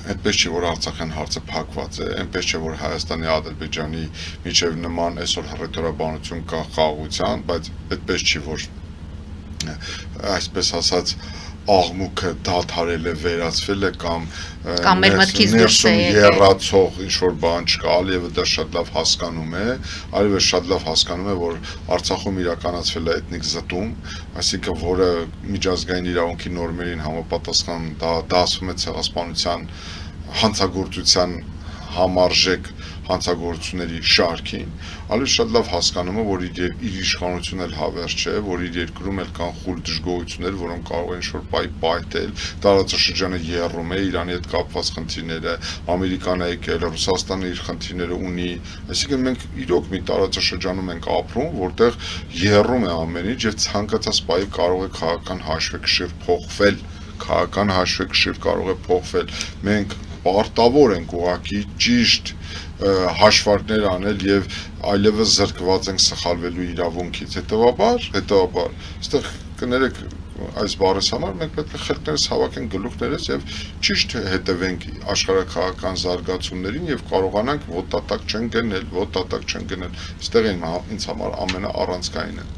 Այդպես չի, որ Արցախյան հարցը փակված է, այնպես չէ, որ Հայաստանի, Ադրբեջանի միջև նման այսօր հռետորաբանություն կա խաղաղության, բայց այդպես չի, որ այսպես ասած աղմուկը դադարել է, վերացվել է կամ մեր մտքից դուրս է եկել եռացող ինչ-որ բան չկա, Ալիևը դա շատ լավ հասկանում է, Ալիևը շատ լավ հասկանում է, որ Արցախում իրականացվել է էթնիկ զտում, այսինքն որը միջազգային իրավունքի նորմերին համապատասխան դա ասվում է ցեղասպանության հանցագործության համարժեք հանցագործությունների շարքին, Ալիևը շատ լավ հասկանում է, որ իր իշխանությունն էլ հավերժ չէ, որ իր երկրում էլ կան խուլ դժգոհություններ, որոնք կարող են ինչ-որ պայթել, տարածաշրջանը եռում է, Իրանի հետ կապված խնդիրները, Ամերիկան է եկել, Ռուսաստանը իր խնդիրները ունի, այսինքն մենք իրոք մի տարածաշրջանում ենք ապրում, որտեղ եռում է ամեն ինչ եւ ցանկացած պահի կարող է քաղաքական հաշվեկշիռ փոխվել, քաղաքական հաշվեկշիռ կարող է փոխվել, մենք պարտավոր ենք ուղղակի ճիշտ հաշվարկներ անել եւ այլևս զրկված ենք սխալվելու իրավունքից, հետեւաբար, այստեղ կներեք այս բառის համար մենք պետք է խելքներս հավաքենք գլուխներս եւ ճիշտ հետևենք աշխարհակաղակական զարգացումներին եւ կարողանանք ոտ դատակ չեն գնել, այստեղ ինձ համար ամենաառանցքայինը